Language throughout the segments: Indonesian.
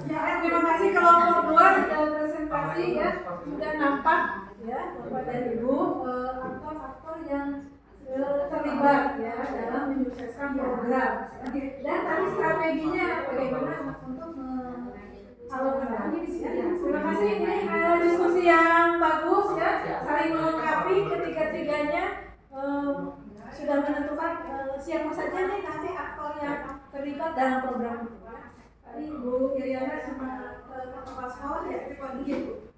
Ya, terima kasih kelompok 2 sudah presentasi ya, sudah nampak ya Bapak dan Ibu aktor-aktor yang terlibat ya dalam menyukseskan program. Dan tadi strateginya bagaimana untuk mensalurkan ya. Terima kasih, ini diskusi yang bagus ya, saling melengkapi ketiga-tiganya sudah menentukan siapa saja nih nanti aktor yang terlibat dalam program itu. Tadi Bu Iriana sama kepala sekolah ya, begitu.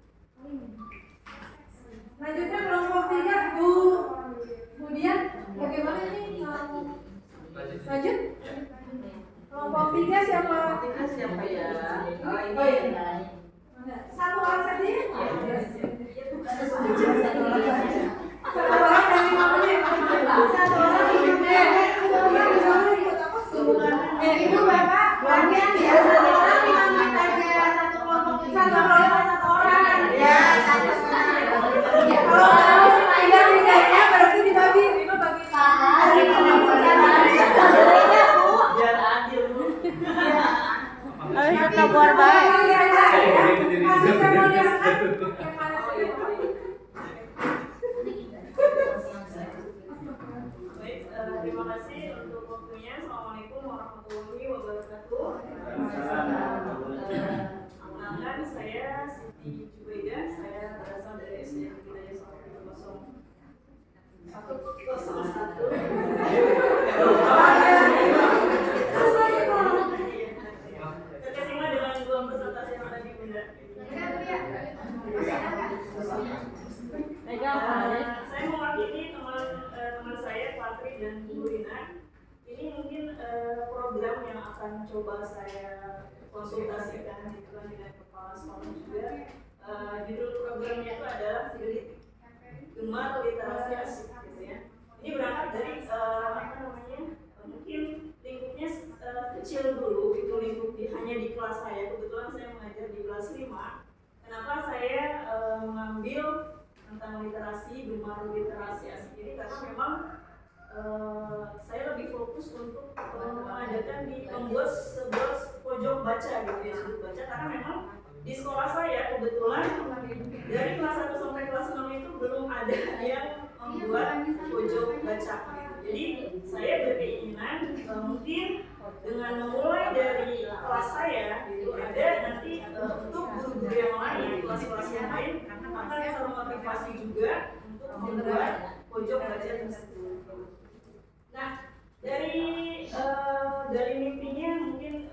Lanjutnya kelompok 3 Bu Dian, bagaimana ini lanjut? Kelompok 3 siapa? Siapa ya? Oh iya. Satu orang saja ya? Satu orang dari namanya. Satu orang Ibu Bapak, bagian ya. Satu orang kita aja satu kelompok. Satu orang. Ya, satu orang. Kalau tiga-tiganya berarti dibagi. Lima bagi. Biar adil Bu. Ayo kita buat baik. Masih sama yang Terima kasih untuk waktunya. Assalamualaikum warahmatullahi wabarakatuh. Perkenalkan, saya Siti Jubaida. Saya berasal dari SD Hidayah 101. Terkesima dengan dua presentasi yang tadi Bunda. Saya mewakili teman saya Patri dan Bu Rina. Ini mungkin program yang akan coba saya konsultasikan dengan kepala sekolah juga. Judul programnya itu adalah Gemar Literasi Asik, gitu ya. Ini berangkat dari mungkin lingkupnya kecil dulu, itu lingkup hanya di kelas saya. Kebetulan saya mengajar di kelas 5. Kenapa saya mengambil tentang literasi, gemar literasi asik ini? Karena memang saya lebih fokus untuk mengadakan membuat sebuah pojok baca gitu ya, sudut baca, karena memang di sekolah saya kebetulan dari kelas 1 sampai kelas 6 itu belum ada yang membuat pojok baca gitu. Jadi saya berkeinginan mungkin dengan memulai dari kelas saya gitu, ada nanti untuk guru-guru yang lain, kelas-kelas yang lain akan termotivasi juga untuk membuat pojok baca tersebut. Nah, dari mimpinya mungkin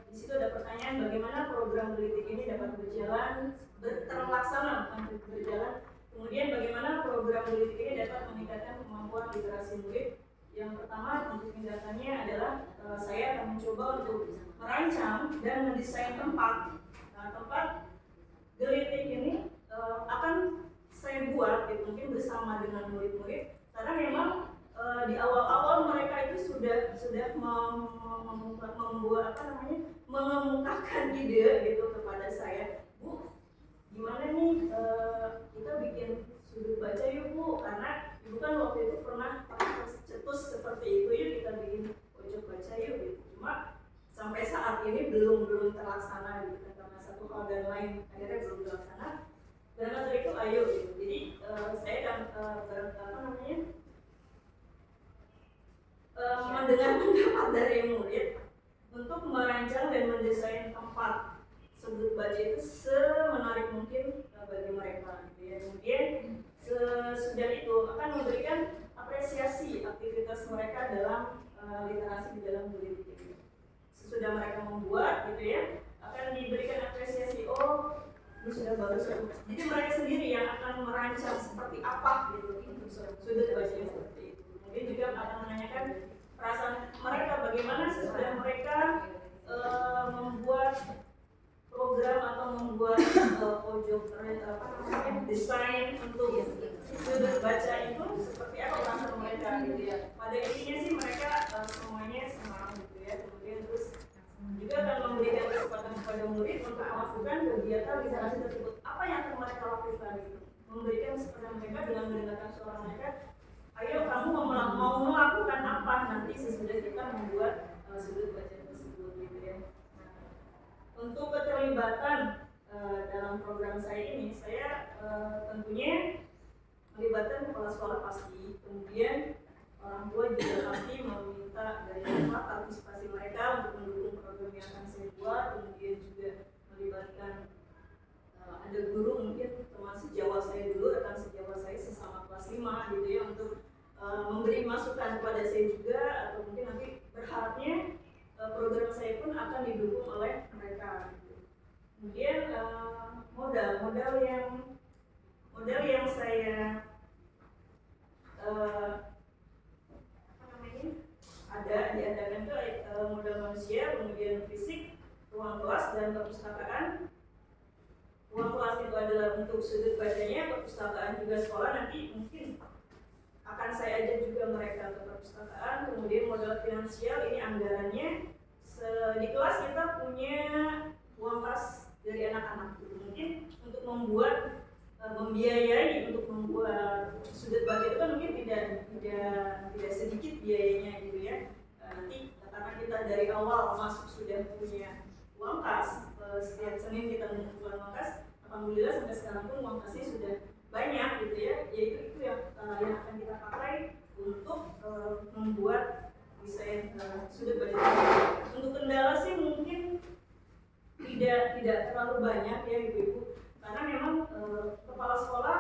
di situ ada pertanyaan bagaimana program Gelitik ini dapat terlaksana, bukan berjalan. Kemudian bagaimana program Gelitik ini dapat meningkatkan kemampuan literasi murid. Yang pertama untuk tindakannya adalah saya akan mencoba untuk merancang dan mendesain tempat. Nah, tempat Gelitik ini akan saya buat gitu, mungkin bersama dengan murid-murid, karena memang di awal-awal mereka itu sudah mengemukakan ide gitu kepada saya, Bu, gimana nih kita bikin sudut baca yuk Bu, karena Ibu kan waktu itu pernah cetus seperti itu, yuk kita bikin pojok baca yuk gitu. Cuma sampai saat ini belum terlaksana gitu, karena satu hal dan lain akhirnya belum terlaksana. Dan dari itu ayo gitu. Jadi saya mendengar pendapat dari murid untuk merancang dan mendesain tempat sudut baca itu semenarik mungkin bagi mereka gitu ya. Kemudian sesudah itu akan memberikan apresiasi aktivitas mereka dalam literasi di dalam Gelitik ini. Sesudah mereka membuat gitu ya, akan diberikan apresiasi, oh ini sudah bagus. Jadi mereka sendiri yang akan merancang seperti apa gitu sudut bacanya seperti itu. Kemudian juga akan menanyakan perasaan mereka bagaimana sesudah mereka membuat program atau membuat pojok desain untuk sudut baca itu, seperti apa perasaan mereka gitu ya. Pada intinya sih mereka semuanya senang gitu ya. Kemudian terus juga akan memberikan kesempatan kepada murid untuk melakukan kegiatan literasi tersebut. Apa yang akan mereka lakukan gitu? Memberikan kesempatan mereka dengan mendengarkan suara mereka. Ayo kamu mau melakukan apa nanti sesudah kita membuat sudut baca tersebut gitu ya. Nah, untuk keterlibatan dalam program saya ini, saya tentunya melibatkan kepala sekolah pasti, kemudian orang tua juga pasti meminta dari partisipasi mereka untuk mendukung program yang akan saya buat, kemudian juga melibatkan ada guru mungkin teman sejawat saya dulu, rekan sejawat saya sesama kelas 5 gitu ya, untuk memberi masukan kepada saya juga, atau mungkin nanti berharapnya program saya pun akan didukung oleh mereka gitu. Kemudian modal yang saya diadakan itu modal manusia, kemudian fisik, ruang kelas dan perpustakaan. Ruang kelas itu adalah untuk sudut bacanya, perpustakaan juga sekolah nanti mungkin akan saya ajak juga mereka ke perpustakaan. Kemudian modal finansial ini anggarannya di kelas kita punya uang kas dari anak-anak gitu. Mungkin untuk membiayai untuk membuat sudut baca itu kan mungkin tidak sedikit biayanya gitu ya. Nanti karena kita dari awal masuk sudah punya uang kas, setiap Senin kita mengumpulkan uang kas, alhamdulillah sampai sekarang pun uang kasnya sudah banyak gitu ya. Yaitu itu yang akan kita pakai untuk membuat desain sudut baca. Untuk kendala sih mungkin tidak terlalu banyak ya ibu-ibu, karena memang kepala sekolah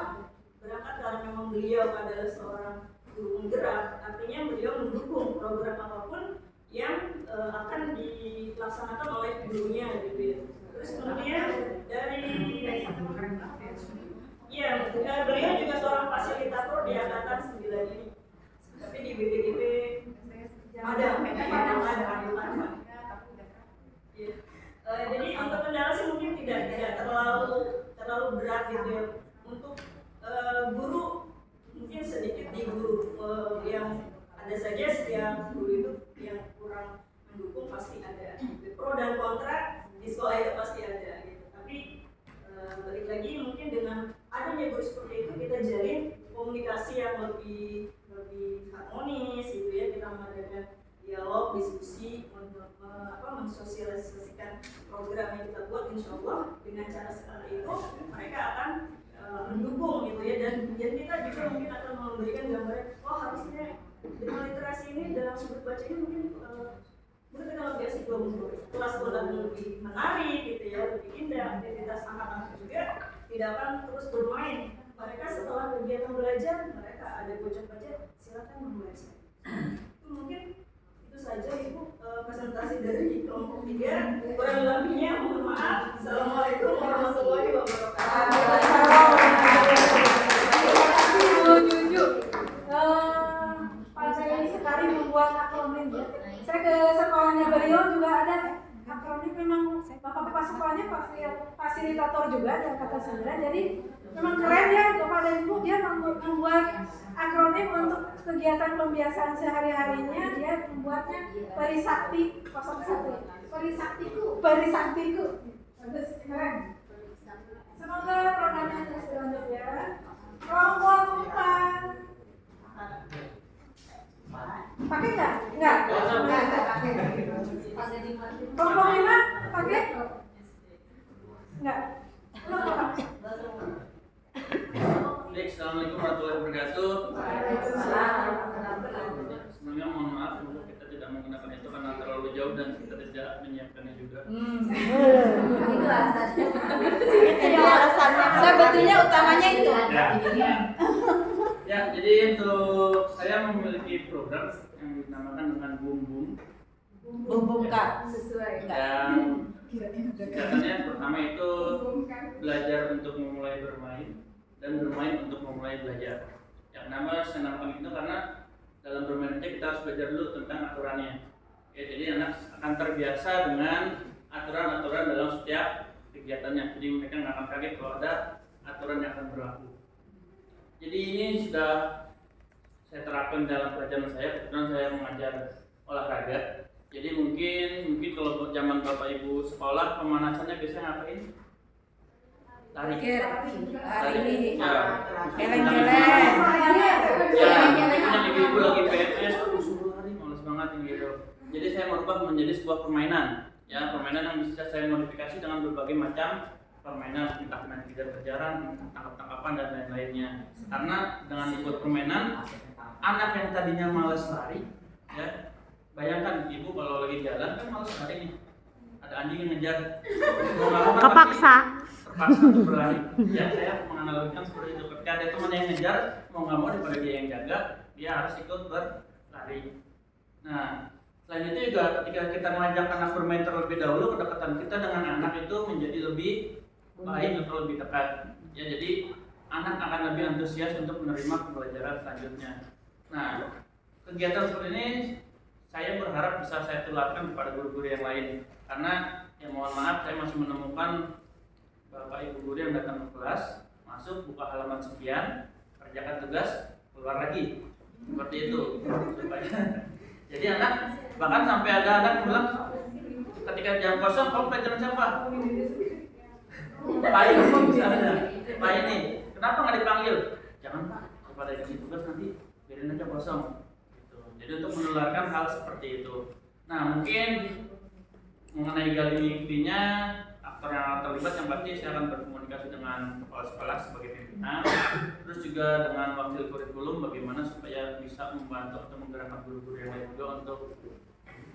berangkat karena memang beliau adalah seorang guru penggerak, artinya beliau mendukung program apapun yang akan dilaksanakan oleh gurunya gitu ya. Terus kemudian dari beliau juga seorang fasilitator di angkatan 9 ini, tapi di BPGP ada. Jadi untuk kendala sih mungkin tidak terlalu berat gitu ya. Untuk guru mungkin sedikit di guru yang ada saja setiap guru itu yang kurang mendukung pasti ada. Pro dan kontra di sekolah itu pasti ada gitu. Tapi balik lagi mungkin dengan adanya guru seperti itu kita jalin komunikasi yang lebih harmonis gitu ya. Kita mengadakan dialog, diskusi, mensosialisasikan program yang kita buat. Insya Allah dengan cara seperti itu mereka akan mendukung gitu ya, dan kita juga mungkin akan memberikan gambaran, harusnya dengan literasi ini dalam sudut baca ini mungkin kita lebih asik kelas lebih menarik gitu ya, lebih indah, aktivitas anak-anak juga tidak akan terus bermain. Mereka setelah kegiatan belajar mereka ada bocah baca, silakan membaca. Itu mungkin itu saja Ibu presentasi dari kelompok 3. Kurang lebihnya mohon maaf. Assalamualaikum warahmatullahi wabarakatuh. Pak saya ini sekali membuat akronim ya. Saya ke sekolahnya beliau juga ada akronim, memang bapak sekolahnya fasilitator juga di angkatan 9. Jadi memang keren ya Bapak dan Ibu, dia membuat akronim untuk kegiatan pembiasaan sehari-harinya. Dia membuatnya Perisakti 01. Perisaktiku. Bagus, keren. Semoga programnya terus berlanjut ya. Kelompok 4 pakai nggak? Nggak. Kelompok 5 pakai? Nggak. Assalamualaikum warahmatullahi wabarakatuh. Sebelumnya mohon maaf kita tidak menggunakan itu karena terlalu jauh dan kita tidak menyiapkannya juga. Itu alasannya. Sebetulnya utamanya itu. Ya, jadi untuk saya memiliki program yang dinamakan dengan Boom Boom. Boom Kak, sesuai. Dan kegiatannya pertama itu belajar untuk memulai bermain dan bermain untuk memulai belajar. Yang nama saya namakan itu karena dalam bermain aja kita harus belajar dulu tentang aturannya. Ya, jadi anak akan terbiasa dengan aturan-aturan dalam setiap kegiatannya. Jadi mereka nggak akan kaget kalau ada aturan yang akan berlaku. Jadi ini sudah saya terapkan dalam pelajaran saya. Kebetulan saya mengajar olahraga. Jadi mungkin kalau zaman Bapak Ibu sekolah pemanasannya biasanya ngapain? Lari. Geleng-geleng. Ya, mungkin ibu lagi PMS, suruh lari, malas banget. semangat ini gitu. Jadi saya merubah menjadi sebuah permainan, ya permainan yang bisa saya modifikasi dengan berbagai macam permainan, entah main kejar-kejaran, tangkap-tangkapan dan lain-lainnya. Karena dengan dibuat permainan, anak yang tadinya malas lari, ya bayangkan ibu kalau lagi jalan kan malas lari nih, ada anjing yang ngejar, mau nggak mau kan Kepaksa. terpaksa untuk berlari. Ya saya menganalogikan seperti itu. Ketika ada teman yang ngejar, mau nggak mau daripada dia yang jaga, dia harus ikut berlari. Nah, selain itu juga ketika kita mengajak anak bermain terlebih dahulu, kedekatan kita dengan anak itu menjadi lebih baik atau lebih dekat. Ya, jadi anak akan lebih antusias untuk menerima pembelajaran selanjutnya. Nah, kegiatan seperti ini saya berharap bisa saya tularkan kepada guru-guru yang lain. Karena ya mohon maaf saya masih menemukan bapak ibu guru yang datang ke kelas, masuk buka halaman sekian, kerjakan tugas, keluar lagi. Seperti itu. Jadi anak bahkan sampai ada anak yang bilang ketika jam kosong kamu pelajaran siapa? Pak ini misalnya, Pak ini, kenapa nggak dipanggil? Jangan Pak, kepada dikasih tugas nanti biarin aja kosong. Gitu. Jadi untuk menularkan hal seperti itu. Nah mungkin mengenai gali mimpinya, aktor yang terlibat yang pasti saya akan berkomunikasi dengan kepala sekolah sebagai pimpinan, terus juga dengan wakil kurikulum bagaimana supaya bisa membantu atau menggerakkan guru-guru yang lain juga untuk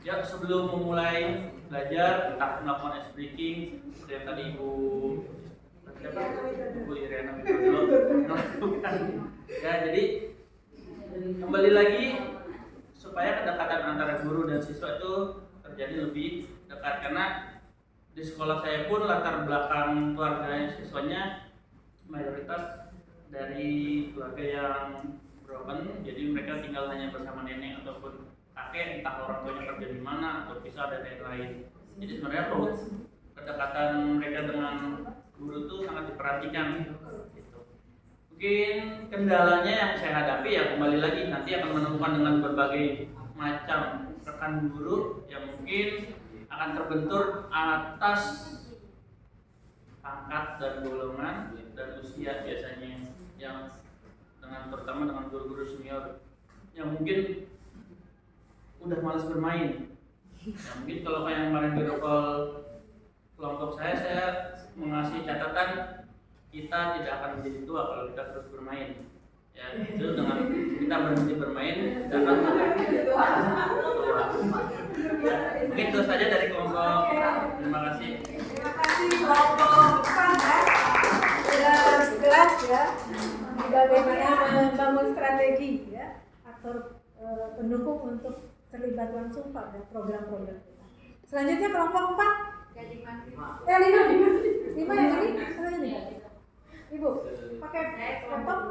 ya sebelum memulai belajar entah melakukan ice breaking seperti yang tadi Ibu Irena Widodo melakukan. Ya jadi kembali lagi supaya kedekatan antara guru dan siswa itu terjadi lebih dekat, karena di sekolah saya pun latar belakang keluarga siswanya mayoritas dari keluarga yang broken, jadi mereka tinggal hanya bersama nenek ataupun kakek, entah orang tuanya kerja di mana atau pisah dan lain-lain. Jadi sebenarnya kedekatan mereka dengan guru itu sangat diperhatikan. Gitu. Mungkin kendalanya yang saya hadapi ya kembali lagi nanti akan menemukan dengan berbagai macam rekan guru yang mungkin akan terbentur atas pangkat dan golongan dan usia biasanya, yang dengan terutama dengan guru-guru senior yang mungkin udah malas bermain. Ya, mungkin kalau kayak yang kemarin video call kelompok saya mengasih catatan kita tidak akan menjadi tua kalau kita terus bermain. Ya, itu dengan kita berhenti bermain kita akan menjadi tua. Mungkin itu saja dari kelompok. Terima kasih. Terima kasih kelompok 4 ya. Sudah jelas ya bagaimana membangun strategi ya aktor pendukung untuk terlibat langsung pada program-program kita. Selanjutnya kelompok 4. 5 yang ini? Ibu, pakai laptop?